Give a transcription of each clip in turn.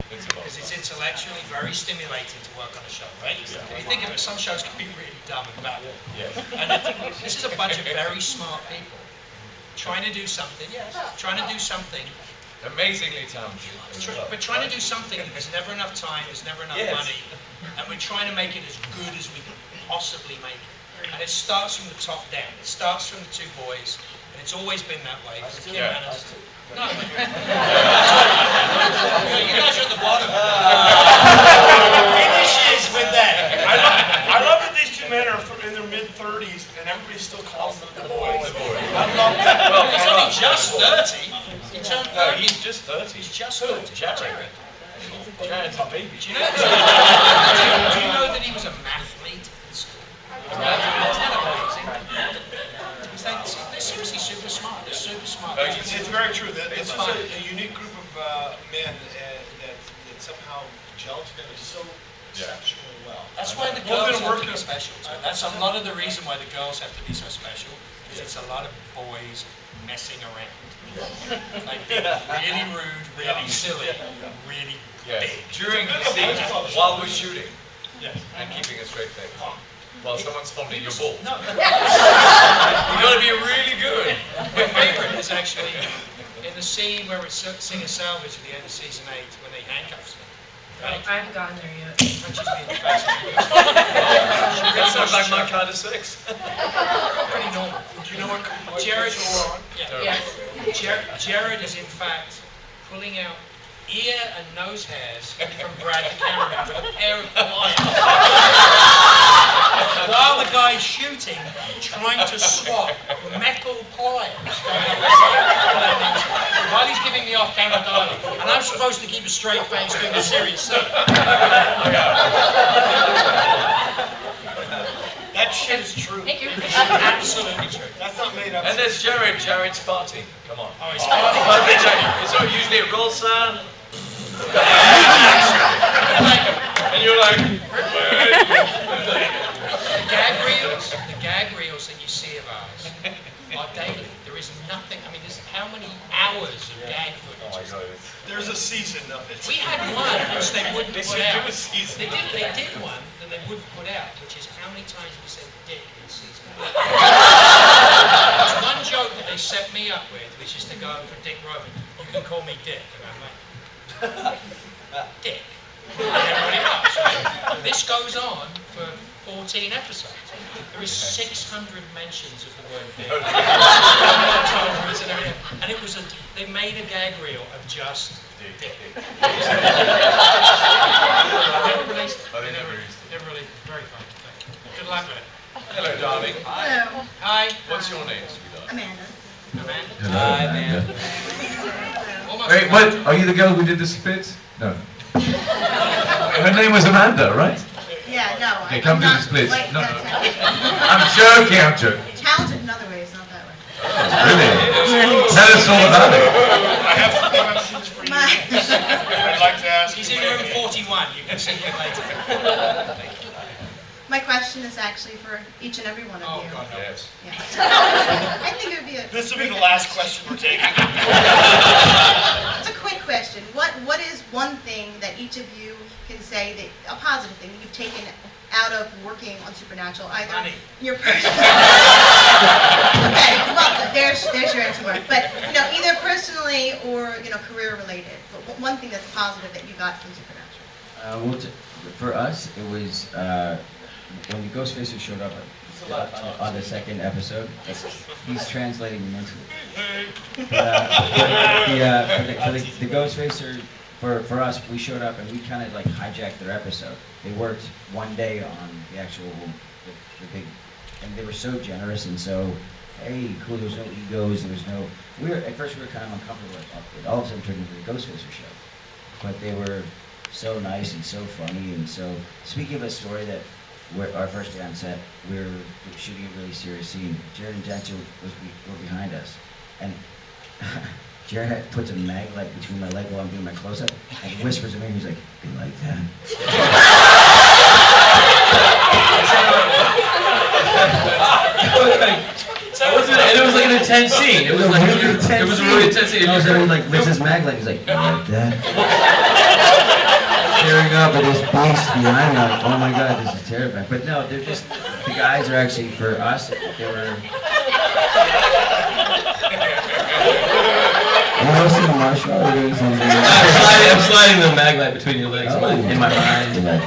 Because it's intellectually very stimulating to work on a show, right? If you think of it, some shows can be really dumb and bad. And this is a bunch of very smart people trying to do something, Amazingly talented. but trying to do something that there's never enough time, there's never enough money, and we're trying to make it as good as we can possibly make it. And it starts from the top down. It starts from the two boys, and it's always been that way. From Kim and us. No, you guys are at the bottom. Finish is with that. I love that these two men are in their mid-30s and everybody still calls them the boys. I love that. Well, He's only just 30. He turned 30. No, he's just 30. He's just 30. Jared. Jared's a baby. Do you know that he was a mathlete in school? Isn't that amazing? They're seriously super smart. They're super smart. It's very true. This is a unique group of men that somehow gel together so exceptionally well. That's why the girls have to be special. That's a lot of the reason why the girls have to be so special. Because it's a lot of boys messing around. Like being really rude, really silly, really big. During the scene, while we're shooting, and keeping a straight face, while someone's fondling your balls. No. You've got to be really good. My favorite is actually in the scene where we're singing Salvage at the end of season 8 when they handcuffs me. Right? I haven't gotten there yet. Punches me in the face. That sounds like my kind of sex. Pretty normal. Do you know what Jared? Yes. Jared is in fact pulling out ear and nose hairs from Brad the cameraman with a pair of pliers. While the guy's shooting, trying to swap metal pliers. While he's giving me off-camera dialogue, and I'm supposed to keep a straight face doing the serious stuff. That shit is true. Thank you. Absolutely true. That's not made up. And there's Jared. Jared's farting. Come on. Oh, he's farting. It's not usually a roll sound. And you're like, the gag reels that you see of ours are daily. There is nothing. I mean, how many hours of gag footage? There's a season of it. We had one which they wouldn't put out. do a season. They did one that they wouldn't put out, which is how many times we said dick in season 1. There's one joke that they set me up with, which is to go for Dick Roman. You can call me Dick, and I'm like, Dick. And everybody laughs, right? This goes on for 14 episodes. There is 600 mentions of the word dick. And it was they made a gag reel of just dick. Never released it. Never released it. Very fun. Thank you. Good luck with it. hello, darling. Hello, Hi. What's your name, sweetheart? Amanda. Amanda. Hi, man. Almost Wait, what? Are you the girl who did the spit? No. Her name was Amanda, right? Yeah, no. Okay, come do the not splits. quite No, that no. talented. I'm joking. Talented in other ways, not that way. Really? Tell us all about it. I have some questions for you. I'd like to ask. He's in room 41. You can see him later. My question is actually for each and every one of Oh, you. God, no. Yes. Yeah. I think it would be a. This will be the last question we're taking. It's a quick question. What is one thing that each of you can say that a positive thing that you've taken out of working on Supernatural, either Money. in your personal. Okay, well, there's your answer, Mark. But either personally or career related. But one thing that's positive that you got from Supernatural. For us, it was when the Ghostfacer showed up on the second episode. He's translating mentally. For the Ghostfacer, for us, we showed up and we kind of like hijacked their episode. They worked one day on the actual the big, and they were so generous and so. Hey, cool. There was no egos. There was no. At first we were kind of uncomfortable. It all of a sudden turned into the Ghostfacer show, but they were so nice and so funny and so. Speaking of a story that our first day on set, we were shooting a really serious scene. Jared and Jensen were behind us, and Jared puts a mag light between my leg while I'm doing my close-up, and he whispers to me, he's like, "You like that?" And it was like an intense scene. It was like really intense. It was a really intense scene. And I was like, "What's this mag light?" He's like, "You like that?" up with this beast behind me, like, oh my god, this is terrifying. But no, they're just, the guys are actually, for us, they were... You hosting a martial art or doing something? I'm sliding the maglite between your legs Oh. in my mind. No,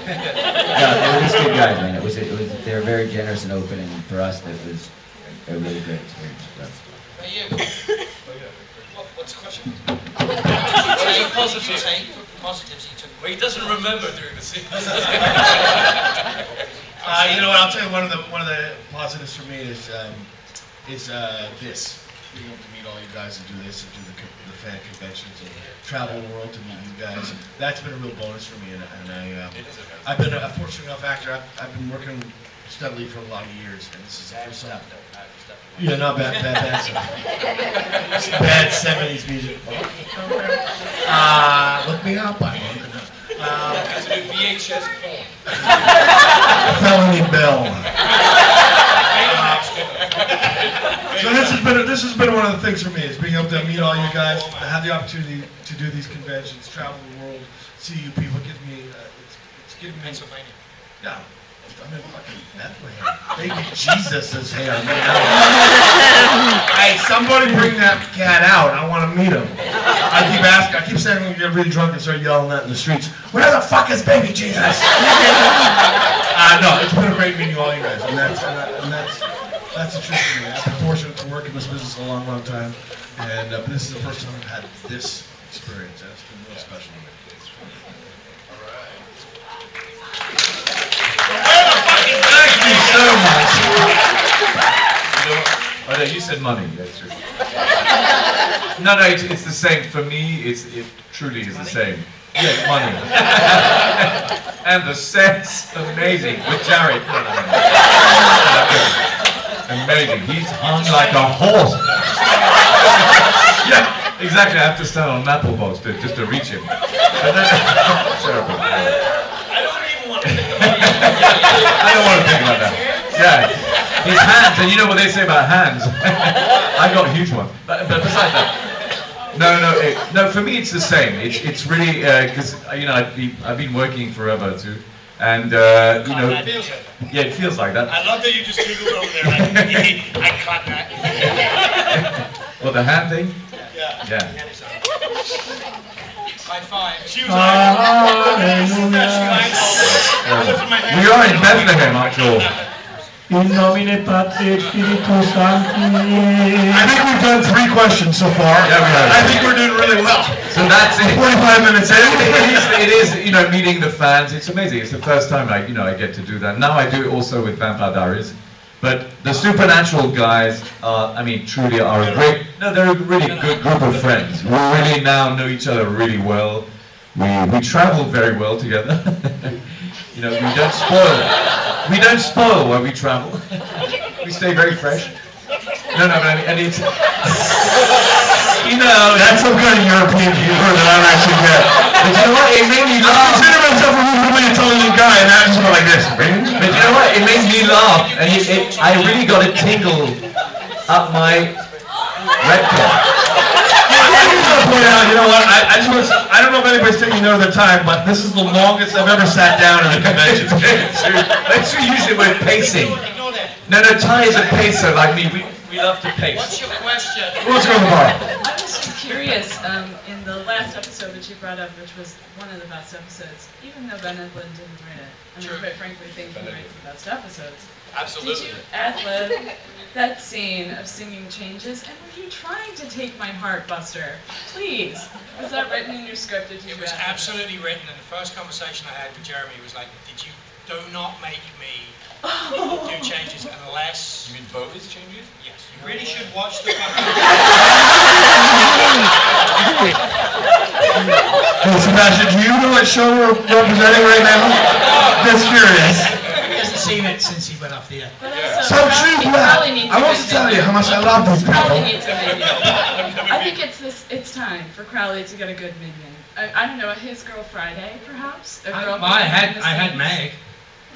they were just good guys, man. They were very generous and open, and for us, it was a really great experience. So. Are you? What's the question? Positives you took. Well, he doesn't remember during the scene. You know what? I'll tell you one of the positives for me is this. Being able to meet all you guys and do this and do the fan conventions and travel the world to meet you guys. That's been a real bonus for me, and I've been a fortunate enough actor. I've been working steadily for a lot of years, and this is the first time. Yeah, not bad stuff. Bad 70s music. Look me up, I As a VHS porn. Felony Bill. So this has been one of the things for me, is being able to meet all you guys, have the opportunity to do these conventions, travel the world, see you people. Gives me it's giving me. Pennsylvania. Yeah, I'm in fucking Bethlehem. Baby Jesus is here. Hey, somebody bring that cat out. I want to meet him. I keep saying when we get really drunk and start yelling that in the streets. Where the fuck is baby Jesus? No, it's been a great meeting all you guys, and that's the truth for me. I've been fortunate to work in this business a long, long time, and this is the first time I've had this experience, and it's been real special to me. Thank you so much. You know, oh no, you said money. That's true. No, it's the same for me. It truly is the same. Yeah, money. And the set's amazing with Jared. Amazing. He's hung like a horse. Yeah, exactly. I have to stand on an apple box just to reach him. Terrible. I don't want to think about that. Yeah, his hands, and you know what they say about hands. I got a huge one. But besides that, no. For me, it's the same. It's really because you know I've been working forever too, and you know, yeah, it feels like that. I love that you just giggled over there. I caught that. Well, the hand thing. Yeah. Yeah. High five. She was We are in Bethlehem, after all. In nomine Patri et Spiritus Sancti. I think we've done 3 questions so far. Yeah, we have. I think we're doing really well. So that's it. 45 minutes in. It is, you know, meeting the fans. It's amazing. It's the first time I get to do that. Now I do it also with Vampire Diaries. But the Supernatural guys are, I mean, truly are a great, they're a really good group of friends. We really now know each other really well. We travel very well together. You know, we don't spoil when we travel. We stay very fresh. No, but I mean, and it's, you know, That's some kind of European humor that I'm actually good. but you know what, it made me I laugh. consider myself a really intelligent guy, and I just go like this. But you know what? It made me laugh, and I really got a tingle up my rectum. You know what? I don't know if anybody's taking note of their time, but this is the longest I've ever sat down in a convention. That's usually we're pacing. Ignore that. No, Ty is a pacer like me. We love to pace. What's your question? Let's go to the bar. I was just curious, in the last episode that you brought up, which was one of the best episodes, even though Ben Edlund didn't write it, I mean, True. quite frankly, think he writes the best episodes. Absolutely. Did you ad-lib that scene of singing changes, and were you trying to take my heart, Buster? Please. Was that written in your script? Did you It was ad-lib absolutely written, and the first conversation I had with Jeremy was like, do not make me do changes unless... You mean Bowie's changes? Yes, you really should watch the fucking... Hey, Sebastian, do you know what show we're representing right now? Just curious. He hasn't seen it since he went off the air. But So also, true, you Black. probably need I want to tell you how much I love these Crowley people. needs a minion. I think it's time for Crowley to get a good minion. I don't know, his girl Friday, perhaps? A girl I had behind the Meg. scenes?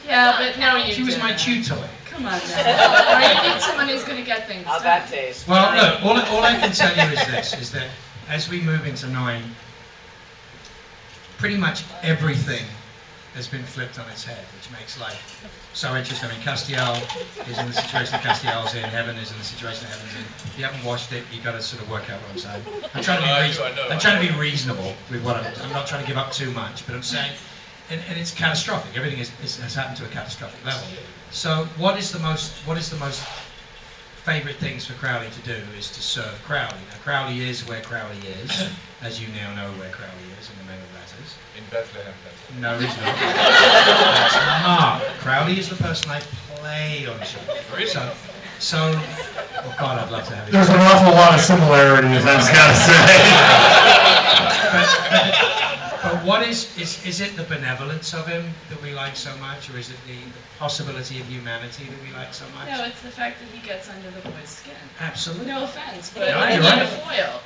Yeah, but no, you She was my didn't. tutor. Come on now. Or you need someone who's going to get things How's done. that taste? Well, look, all I can tell you is this, is that as we move into 9, pretty much everything has been flipped on its head, which makes life so interesting. I mean, Castiel is in the situation that Castiel's in, Heaven is in the situation that Heaven's in. If you haven't watched it, you've got to sort of work out what I'm saying. I'm trying to be reasonable with what I'm not trying to give up too much, but I'm saying, and it's catastrophic. Everything has happened to a catastrophic level. So what is the most favourite things for Crowley to do is to serve Crowley. Now Crowley is where Crowley is, as you now know where Crowley is in the Men of Letters. In Bethlehem. No, he's not. That's Mark. Crowley is the person I play on the show. Really? So, oh God, I'd love to have you. There's an awful lot of similarities, I just gotta say. But what is it the benevolence of him that we like so much, or is it the possibility of humanity that we like so much? No, it's the fact that he gets under the boys' skin. Absolutely. No offense, but No, I you're need right. a foil.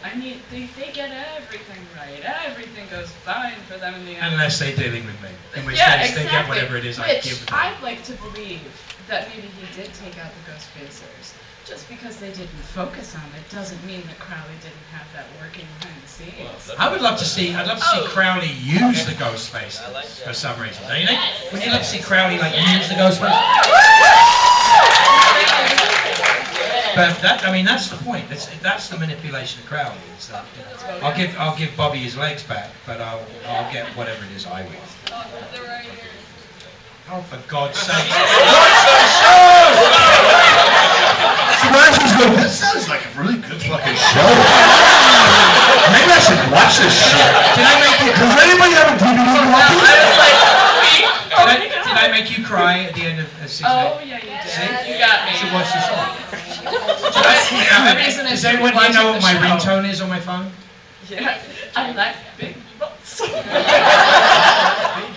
They get everything right. Everything goes fine for them in the end. Unless they're dealing with me, in which Yeah, case exactly. they get whatever it is I give them. I'd like to believe that maybe he did take out the ghost facers. Just because they didn't focus on it doesn't mean that Crowley didn't have that working behind the scenes. I'd love to see Crowley use the ghost face for some reason. Don't you think? Would you love to see Crowley like use the ghost face? But that's the point. That's the manipulation of Crowley. Is that, I'll give Bobby his legs back, but I'll get whatever it is I want. Oh, for God's sake! Sebastian's going, that sounds like a really good fucking show. Maybe I should watch this shit. Does anybody have a DVD to watch it? Did I make you cry at the end of season 8? Oh, yeah, you did. See? You got me. You should watch the show. Does Every anyone here know what my watching the show. ringtone is on my phone? Yeah, I like big butts. Big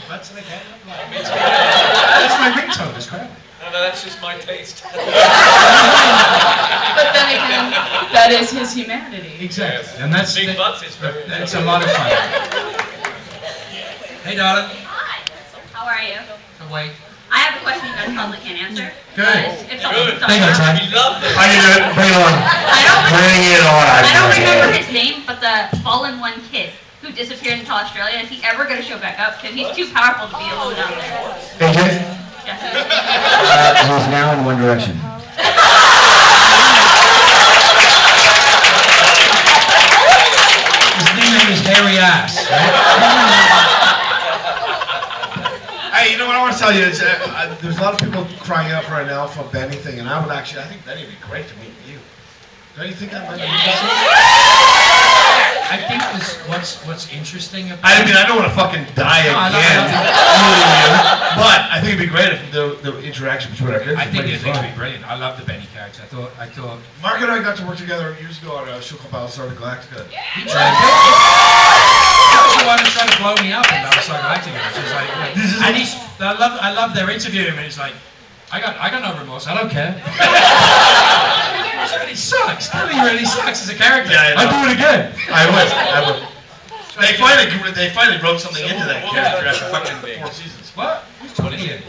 butts and a cat. That's my ringtone, it's Crowley. No, that's just my taste. But then again, that is his humanity. Exactly. Yes. And that's Big butts is very that's a lot of fun. Hey, darling. Hi. How are you? Oh, wait. I have a question you guys probably can't answer. Good. It's Good. Hang on, Ty. We love this. I can do it. Bring it on. Bring it on. I don't remember his name, but the Fallen One kid who disappeared into Australia, is he ever going to show back up? Because he's too powerful to be alone down there. AJ? Yes. He's now in One Direction. His nickname is Hairy Ass. Right? Hey, you know what I want to tell you is there's a lot of people crying out right now for Benny thing, and I think Benny would be great to meet you. Don't you think that might be I think what's interesting about I don't want to fucking die No, I again, love but I think it'd be great if the interaction between our characters. I think might it'd be fun. be brilliant. I love the Benny character. I thought Mark and I got to work together years ago on a show called Battlestar Galactica. he tried to want to try to blow me up in Battlestar Galactica. Which is like, and I love their interview him, and he's like, I got no remorse. I don't care. It really sucks. That really sucks as a character. Yeah, I know. I'd do it again. I would. They finally wrote something into that character after fucking 4 seasons. What? Who's talking to you?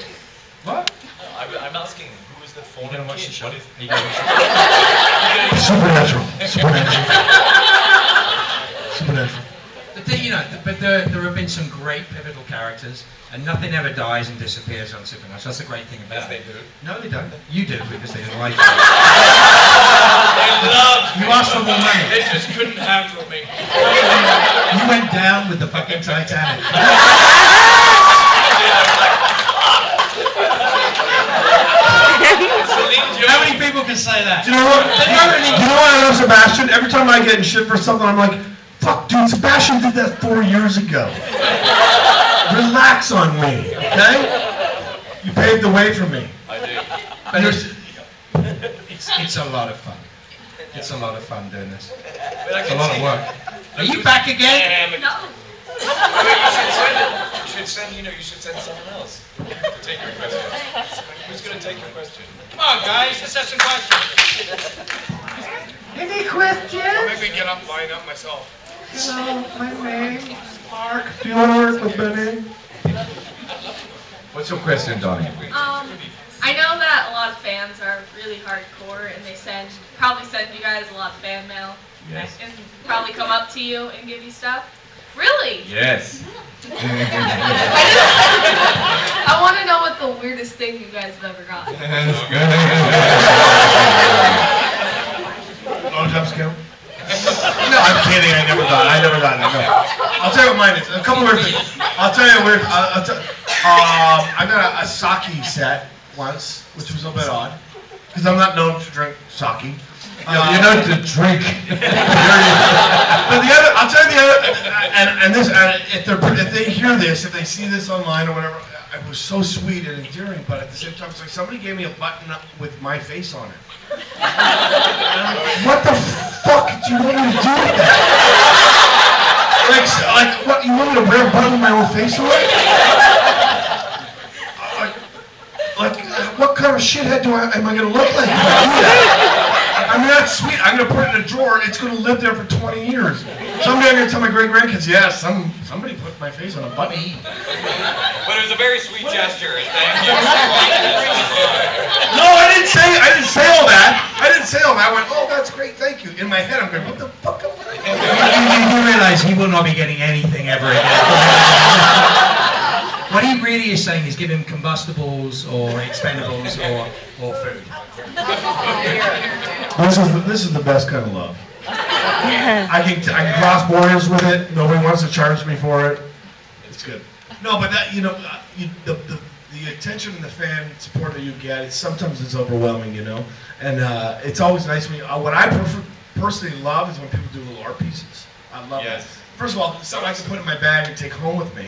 What? I'm asking who is the You fallen gonna watch the kid? show? What is You gonna watch the show? Supernatural. Supernatural. But there have been some great pivotal characters, and nothing ever dies and disappears on Supernatural. That's the great thing Yes, about they it. do. No, they don't. You do because they didn't like it. They love. You asked for more money. They just couldn't handle me. You went down with the fucking Titanic. How many people can say that? Do you know what? You know what I love Sebastian? Every time I get in shit for something, I'm like, fuck, dude, Sebastian did that 4 years ago. Relax on me, okay? You paved the way for me. I do. But it's a lot of fun. It's a lot of fun doing this. But I It's a can lot of see- work. Are you back again? No. You should send it. You should send someone else to take your question. Who's going to take your question? Come on, guys, let's have some questions. Any questions? Maybe get up, line up myself. Hello, my name is Mark. Do you want to work with Benny? What's your question, Donnie? I know that a lot of fans are really hardcore and they probably send you guys a lot of fan mail. Yes. And probably come up to you and give you stuff. Really? Yes. I want to know what the weirdest thing you guys have ever gotten. Blowjobs count? No, I'm kidding. I never got it. No. I'll tell you what mine is. A couple weird things. I'll tell you a weird. I got a sake set once, which was a bit odd, because I'm not known to drink sake. You're known to drink. But the other, I'll tell you the other, and this, if they hear this, if they see this online or whatever, it was so sweet and endearing. But at the same time, it's like somebody gave me a button up with my face on it. What the fuck do you want me to do with that? Like what? You want me to wear a button with my own face on it? Like, what kind of shithead am I gonna look like if I do that? I mean, that's sweet. I'm gonna put it in a drawer. It's gonna live there for 20 years. Someday I'm gonna tell my great grandkids, yeah, somebody put my face on a button. But it was a very sweet gesture, and thank you. No, I didn't say all that. I went, oh, that's great, thank you. In my head, I'm going, what the fuck am I doing? You realize he will not be getting anything ever again. What he really is saying is give him combustibles or expendables or food. This is the best kind of love. I can cross borders with it. Nobody wants to charge me for it. It's good. No, but that the attention and the fan support that you get, sometimes it's overwhelming, and it's always nice when what I personally love is when people do little art pieces. I love that. First of all, it's something I can put in my bag and take home with me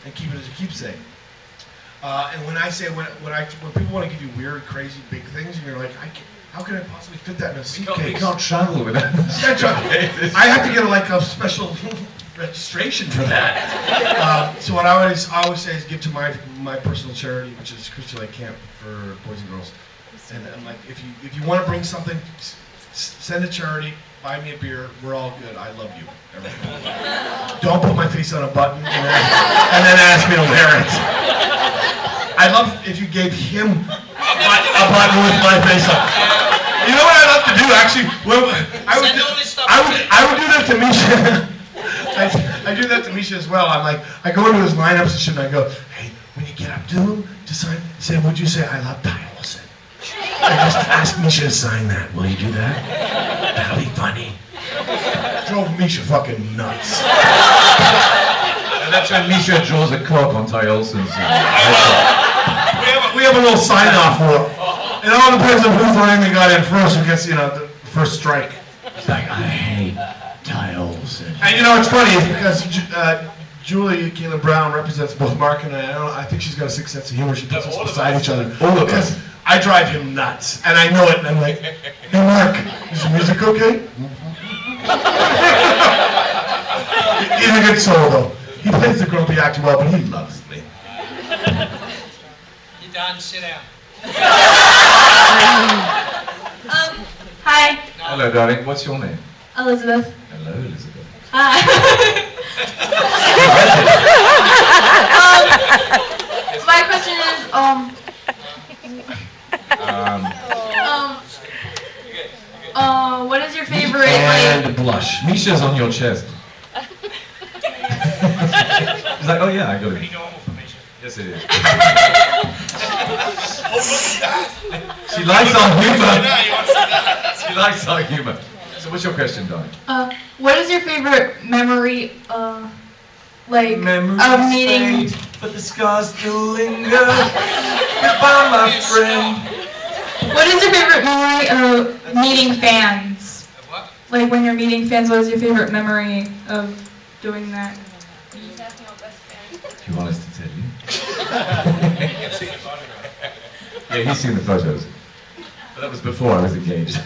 and keep it as a keepsake. And when people want to give you weird, crazy, big things, and you're like, how can I possibly fit that in a suitcase? You can't travel with that. I have to get a special registration for that. So what I always say is give to my personal charity, which is Crystal Lake Camp for boys and girls. And I'm like, if you want to bring something, send a charity. Buy me a beer. We're all good. I love you. Don't put my face on a button and then ask me to wear it. I'd love if you gave him a button with my face on. You know what I'd love to do, actually? I would do that to Misha. I do that to Misha as well. I'm like, I go into his lineups and shit, and I go, hey, when you get up to him to sign, say, would you say, I love Ty Olson? I just ask Misha to sign that. Will you do that? That'll be funny. Drove Misha fucking nuts. And that's when Misha draws a cock on Ty Olson's. We have a little sign-off for it. It all depends on who's the name they got in first who gets, the first strike. It's like, I hate Ty Olson. And it's funny, it's because Julie Keelan Brown represents both Mark and I think she's got a sick sense of humor. She puts us beside each other. Because I drive him nuts, and I know it, and I'm like, hey Mark, is the music okay? He's a good soul, though. He plays the grumpy actor well, but he loves me. You're done, sit down. Hi, Hello, darling. What's your name? Elizabeth. Hello, Elizabeth. Hi. My question is, what is your favorite, And blush. Misha's on your chest. He's like, oh yeah, I got Pretty it. normal for Misha. Yes, it is. She likes our humor. She likes our humor. So what's your question, darling? what is your favorite memory, of meeting? But the scars still linger. Goodbye, my friend. What is your favorite memory of meeting fans? What? Like when you're meeting fans, what is your favorite memory of doing that? Do you want us to tell you? Yeah, he's seen the photos. But that was before I was engaged.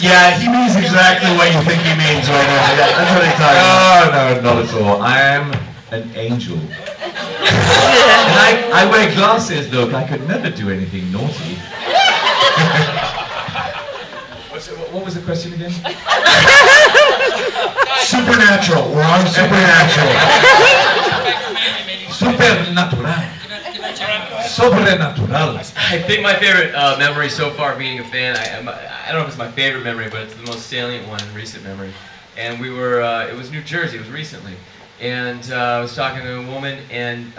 Yeah, he means exactly what you think he means right now. Yeah, that's what he's talking about. No, not at all. I am an angel. And I wear glasses, look. I could never do anything naughty. What was the question again? Supernatural. We're on supernatural. Supernatural. Can I Sobrenatural. I think my favorite memory so far of meeting a fan, I don't know if it's my favorite memory, but it's the most salient one in recent memory. And we were, it was New Jersey, it was recently. And I was talking to a woman, and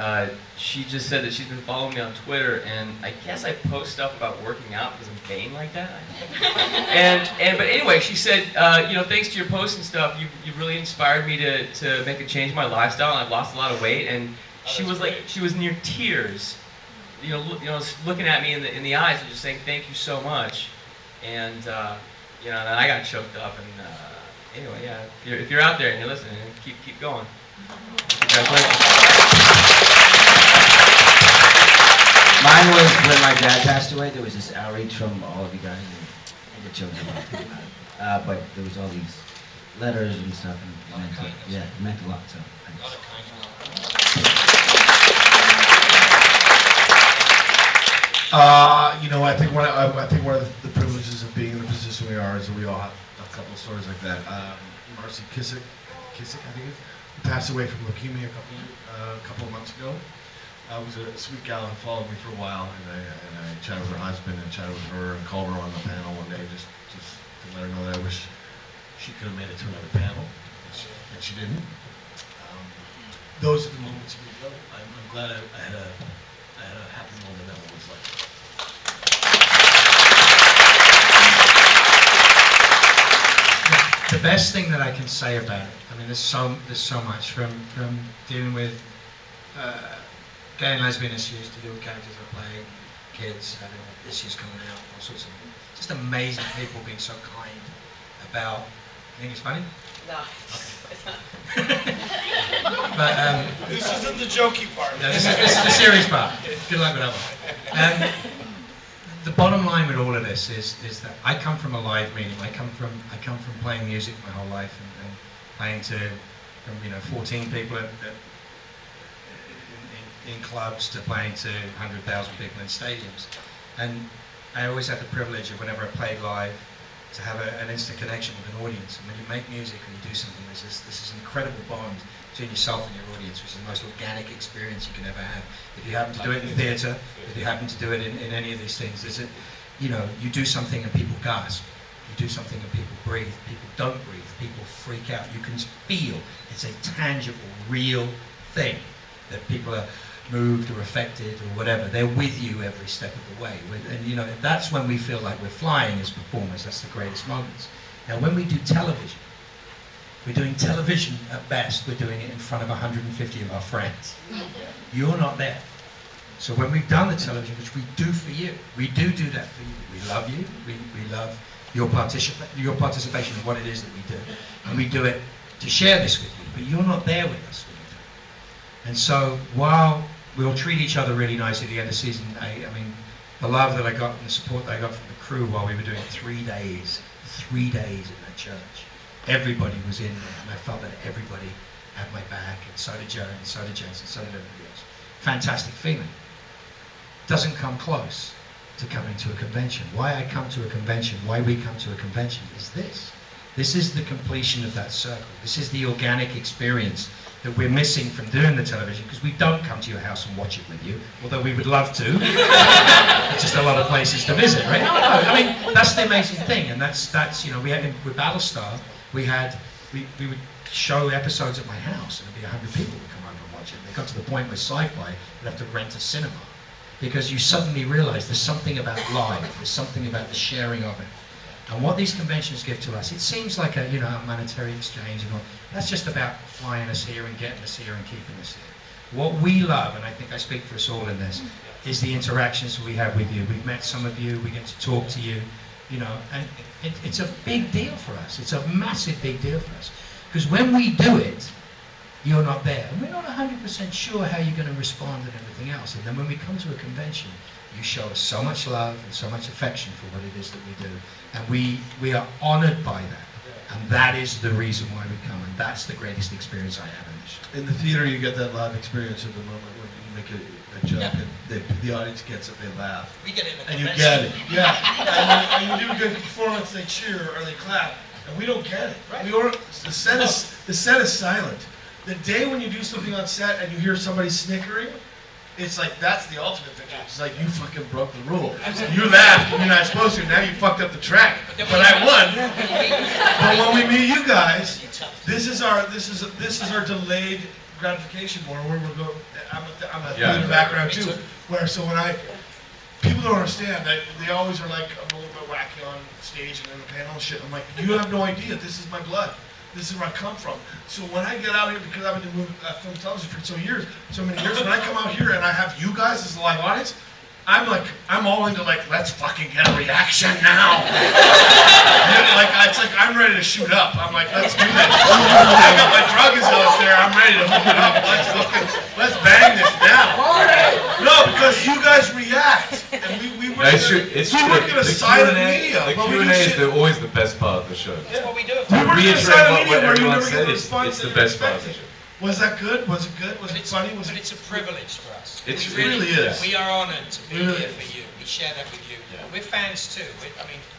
she just said that she's been following me on Twitter, and I guess I post stuff about working out because I'm vain like that. But anyway, she said, you know, thanks to your posts and stuff, you really inspired me to make a change in my lifestyle, and I've lost a lot of weight. And she was like, she was near tears, you know, looking at me in the eyes and just saying thank you so much. And you know, and I got choked up. And anyway, yeah, if you're out there and you're listening, keep going. Congratulations. Mine was when my dad passed away. There was this outreach from all of you guys. And the children about it. But there was all these letters and stuff. And it meant a lot. So. You know, I think one of the privileges of being in the position we are is that we all have a couple of stories like that. Marcy Kissick, I think, who passed away from leukemia a couple of months ago. Was a sweet gal who followed me for a while, and I chatted with her husband and chatted with her and called her on the panel one day just to let her know that I wish she could have made it to another panel, and she didn't. Those are the moments we go. I'm glad I had a happy moment that one was like. The best thing that I can say about it, I mean, there's so much from dealing with gay and lesbian issues to do with characters I play, kids having issues coming out, all sorts of just amazing people being so kind about. You think it's funny? No. Okay. But This isn't the jokey part. no, this is the serious part. Good luck with that one. The bottom line with all of this is that I come from a live medium. I come from playing music my whole life and playing to from 14 people in clubs to playing to 100,000 people in stadiums. And I always had the privilege of whenever I played live to have an instant connection with an audience. And when you make music and you do something, there's this incredible bond between yourself and your audience, which is the most organic experience you can ever have. If you happen to do it in theatre, if you happen to do it in any of these things, you do something and people gasp. You do something and people breathe. People don't breathe. People freak out. You can feel it's a tangible, real thing that people are moved or affected or whatever. They're with you every step of the way. And that's when we feel like we're flying as performers. That's the greatest moments. Now when we do television, we're doing television at best. We're doing it in front of 150 of our friends. You're not there. So when we've done the television, which we do for you, we do that for you. We love you. We love your participation in what it is that we do. And we do it to share this with you. But you're not there with us when we do it. And so while we'll treat each other really nicely at the end of the season, I mean, the love that I got and the support that I got from the crew while we were doing 3 days in that church. Everybody was in there, and I felt that everybody had my back, and so did Joan, and so did Jason, and so did everybody else. Fantastic feeling. Doesn't come close to coming to a convention. Why I come to a convention, why we come to a convention is this. This is the completion of that circle. This is the organic experience that we're missing from doing the television, because we don't come to your house and watch it with you, although we would love to. There's just a lot of places to visit, right? No, I mean, that's the amazing thing, and that's we had with Battlestar, we would show episodes at my house, and there'd be 100 people would come over and watch it. They got to the point where Sci-Fi would have to rent a cinema, because you suddenly realize there's something about live, there's something about the sharing of it. And what these conventions give to us, it seems like a monetary exchange and all. That's just about flying us here and getting us here and keeping us here. What we love, and I think I speak for us all in this, is the interactions we have with you. We've met some of you, we get to talk to you, and it's a big deal for us. It's a massive big deal for us. Because when we do it, you're not there. And we're not 100% sure how you're going to respond and everything else. And then when we come to a convention, you show us so much love and so much affection for what it is that we do. And we are honored by that. And that is the reason why we come. And that's the greatest experience I have in this show. In the theater, you get that live experience at the moment when you make a joke and the audience gets it, they laugh. We get it in the and you convention. get it. Yeah. And when you do a good performance, they cheer or they clap. And we don't get it. Right. The set is silent. The day when you do something on set and you hear somebody snickering, it's like that's the ultimate victory. It's like you fucking broke the rule. You laughed and you're not supposed to. Now you fucked up the track, but I won. But when we meet you guys, this is our delayed gratification more. Where we're going. I'm a in the background too. Where so when people don't understand that they always are like I'm a little bit wacky on stage and in the panel and shit. I'm like, you have no idea. This is my blood. This is where I come from. So when I get out here, because I've been doing film television for so many years, when I come out here and I have you guys as a live audience, I'm all into like, let's fucking get a reaction now. It's like I'm ready to shoot up. I'm like, let's do this. I got my drug out there. I'm ready to hook it up. Let's bang this now. No, because you guys react, and we work in a silent media. The Q&A is always the best part of the show. That's what we do. We work in a silent media where you everyone never get said, the it's response the that best you part of the expected. show. Was that good? Was it good? Was it funny? Was But it? it's a privilege for us. It really is. We are honoured to be Really here is. for you. We share that with you. We're fans too.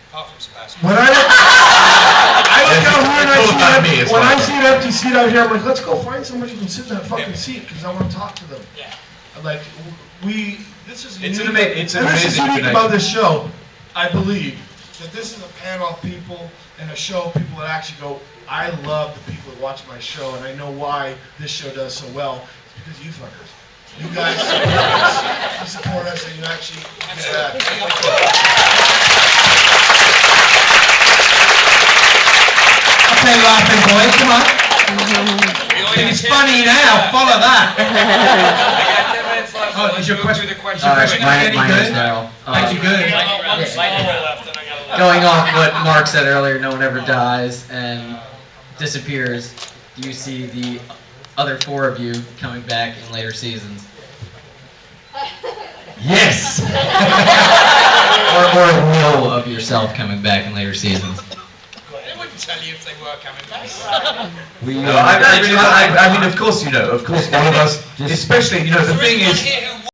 Apart from Sebastian. When I look out here and It's all about me, it's when I fine. see an empty seat out here, I'm like, let's go find somebody who can sit in that fucking seat because I want to talk to them. Yeah. Like this is It's unique. an ama- it's an and this is amazing unique connection. about this show. I believe that this is a panel of people and a show of people that actually go, I love the people that watch my show, and I know why this show does so well. It's because you fuckers. You guys support us, and you actually do that. Okay, laughing boys, come on. It's funny now, follow that. I got 10 minutes left. Oh, is your question? My name's Darryl. Thank you, good. Going off what Mark said earlier, no one ever dies and disappears. Do you see the other four of you coming back in later seasons? Yes! Or a will of yourself coming back in later seasons? They wouldn't tell you if they were coming back. I mean, of course, all of us, especially, the thing is, Here who